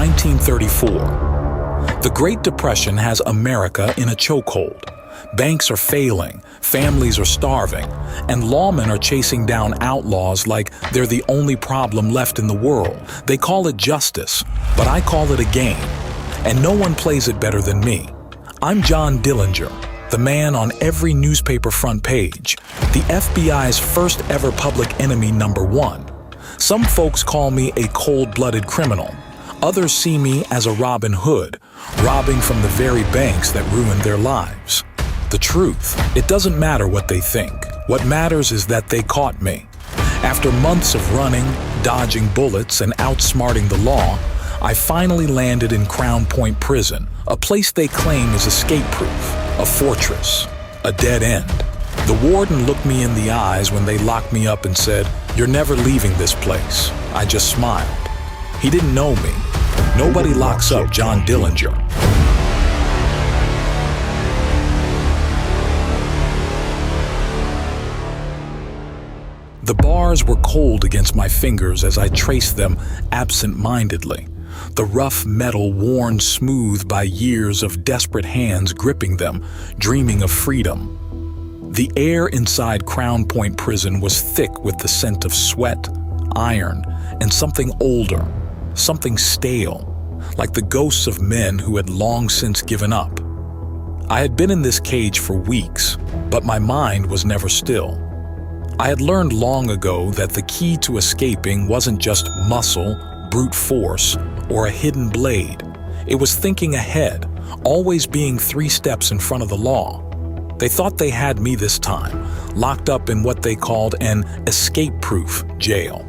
1934. The Great Depression has America in a chokehold. Banks are failing, families are starving, and lawmen are chasing down outlaws like they're the only problem left in the world. They call it justice, but I call it a game, and no one plays it better than me. I'm John Dillinger, the man on every newspaper front page, the FBI's first ever public enemy #1. Some folks call me a cold-blooded criminal. Others see me as a Robin Hood, robbing from the very banks that ruined their lives. The truth, it doesn't matter what they think. What matters is that they caught me. After months of running, dodging bullets, and outsmarting the law, I finally landed in Crown Point Prison, a place they claim is escape-proof, a fortress, a dead end. The warden looked me in the eyes when they locked me up and said, "You're never leaving this place." I just smiled. He didn't know me. Nobody locks up John Dillinger. The bars were cold against my fingers as I traced them absent-mindedly, the rough metal worn smooth by years of desperate hands gripping them, dreaming of freedom. The air inside Crown Point Prison was thick with the scent of sweat, iron, and something older, something stale, like the ghosts of men who had long since given up. I had been in this cage for weeks, but my mind was never still. I had learned long ago that the key to escaping wasn't just muscle, brute force, or a hidden blade. It was thinking ahead, always being 3 steps in front of the law. They thought they had me this time, locked up in what they called an escape-proof jail.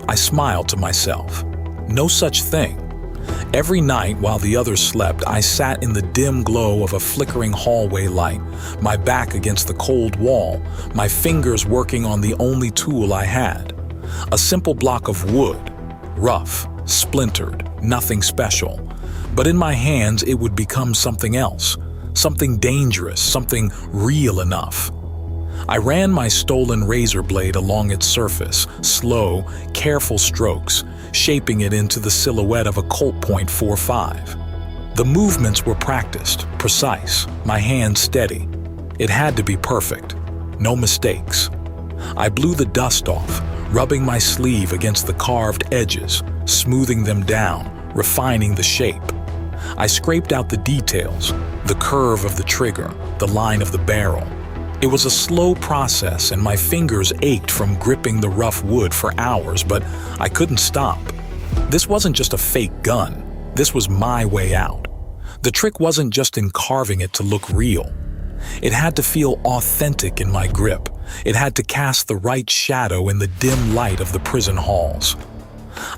I smiled to myself. No such thing. Every night while the others slept, I sat in the dim glow of a flickering hallway light, my back against the cold wall, my fingers working on the only tool I had. A simple block of wood, rough, splintered, nothing special. But in my hands it would become something else, something dangerous, something real enough. I ran my stolen razor blade along its surface, slow, careful strokes, shaping it into the silhouette of a Colt .45. The movements were practiced, precise, my hands steady. It had to be perfect, no mistakes. I blew the dust off, rubbing my sleeve against the carved edges, smoothing them down, refining the shape. I scraped out the details, the curve of the trigger, the line of the barrel. It was a slow process and my fingers ached from gripping the rough wood for hours, but I couldn't stop. This wasn't just a fake gun. This was my way out. The trick wasn't just in carving it to look real. It had to feel authentic in my grip. It had to cast the right shadow in the dim light of the prison halls.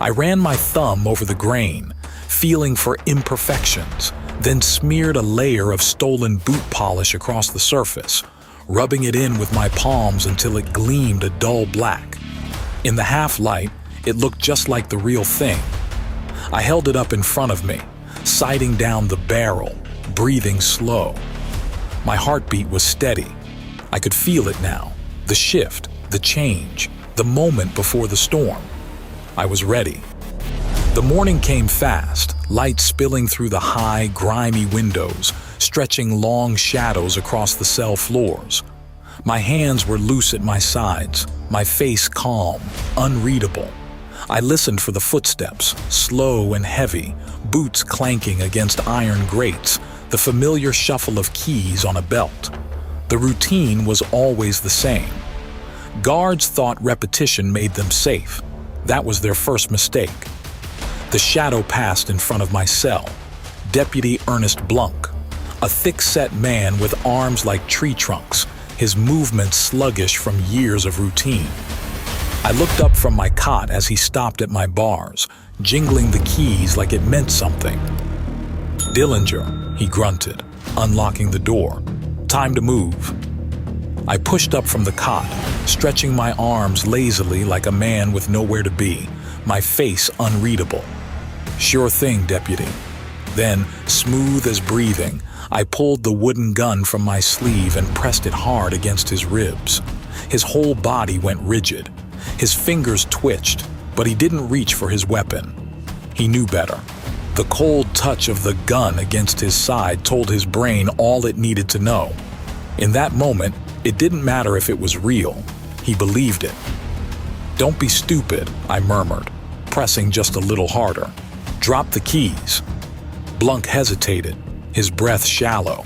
I ran my thumb over the grain, feeling for imperfections, then smeared a layer of stolen boot polish across the surface, rubbing it in with my palms until it gleamed a dull black. In the half-light, it looked just like the real thing. I held it up in front of me, sighting down the barrel, breathing slow. My heartbeat was steady. I could feel it now, the shift, the change, the moment before the storm. I was ready. The morning came fast, light spilling through the high, grimy windows, stretching long shadows across the cell floors. My hands were loose at my sides, my face calm, unreadable. I listened for the footsteps, slow and heavy, boots clanking against iron grates, the familiar shuffle of keys on a belt. The routine was always the same. Guards thought repetition made them safe. That was their first mistake. The shadow passed in front of my cell. Deputy Ernest Blunk, a thick-set man with arms like tree trunks, his movements sluggish from years of routine. I looked up from my cot as he stopped at my bars, jingling the keys like it meant something. "Dillinger," he grunted, unlocking the door. "Time to move." I pushed up from the cot, stretching my arms lazily like a man with nowhere to be, my face unreadable. "Sure thing, Deputy." Then, smooth as breathing, I pulled the wooden gun from my sleeve and pressed it hard against his ribs. His whole body went rigid. His fingers twitched, but he didn't reach for his weapon. He knew better. The cold touch of the gun against his side told his brain all it needed to know. In that moment, it didn't matter if it was real. He believed it. "Don't be stupid," I murmured, pressing just a little harder. "Drop the keys." Blunk hesitated, his breath shallow.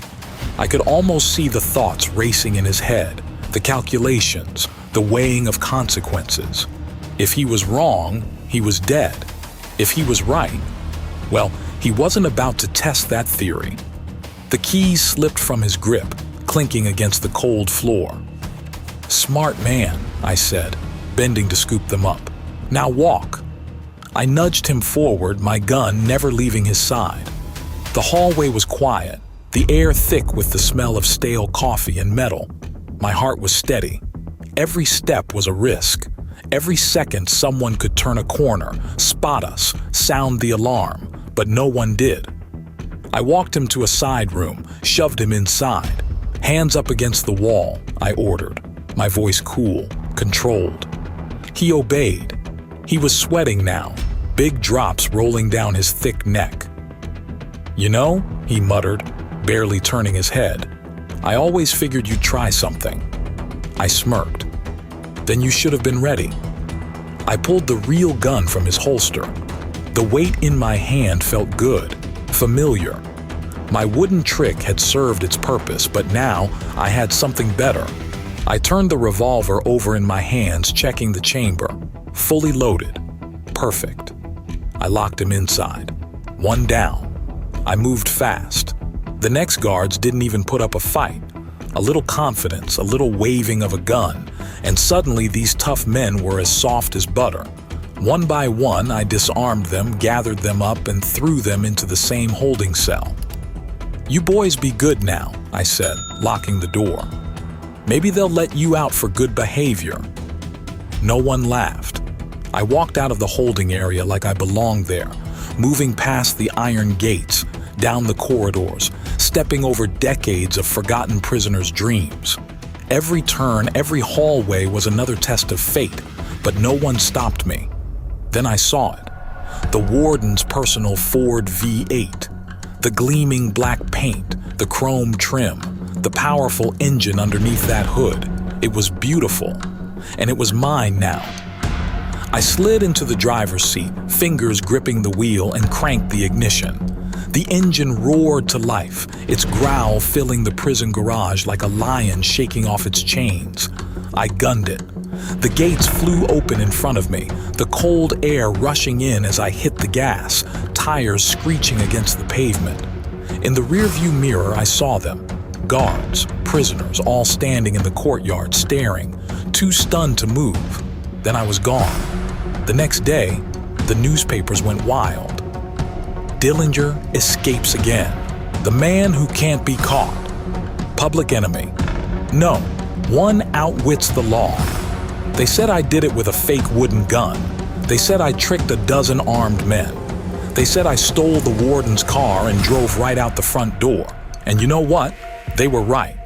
I could almost see the thoughts racing in his head, the calculations, the weighing of consequences. If he was wrong, he was dead. If he was right, well, he wasn't about to test that theory. The keys slipped from his grip, clinking against the cold floor. "Smart man," I said, bending to scoop them up. "Now walk." I nudged him forward, my gun never leaving his side. The hallway was quiet, the air thick with the smell of stale coffee and metal. My heart was steady. Every step was a risk. Every second someone could turn a corner, spot us, sound the alarm, but no one did. I walked him to a side room, shoved him inside. "Hands up against the wall," I ordered, my voice cool, controlled. He obeyed. He was sweating now, big drops rolling down his thick neck. "You know," he muttered, barely turning his head, "I always figured you'd try something." I smirked. "Then you should have been ready." I pulled the real gun from his holster. The weight in my hand felt good, familiar. My wooden trick had served its purpose, but now I had something better. I turned the revolver over in my hands, checking the chamber. Fully loaded. Perfect. I locked him inside. One down. I moved fast. The next guards didn't even put up a fight. A little confidence, a little waving of a gun, and suddenly these tough men were as soft as butter. One by one, I disarmed them, gathered them up, and threw them into the same holding cell. "You boys be good now," I said, locking the door. "Maybe they'll let you out for good behavior." No one laughed. I walked out of the holding area like I belonged there, moving past the iron gates, down the corridors, stepping over decades of forgotten prisoners' dreams. Every turn, every hallway was another test of fate, but no one stopped me. Then I saw it. The warden's personal Ford V8. The gleaming black paint, the chrome trim, the powerful engine underneath that hood. It was beautiful, and it was mine now. I slid into the driver's seat, fingers gripping the wheel, and cranked the ignition. The engine roared to life, its growl filling the prison garage like a lion shaking off its chains. I gunned it. The gates flew open in front of me, the cold air rushing in as I hit the gas, tires screeching against the pavement. In the rearview mirror, I saw them. Guards, prisoners, all standing in the courtyard staring, too stunned to move. Then I was gone. The next day, the newspapers went wild. Dillinger escapes again. The man who can't be caught. Public enemy. No, one outwits the law. They said I did it with a fake wooden gun. They said I tricked a dozen armed men. They said I stole the warden's car and drove right out the front door. And you know what? They were right.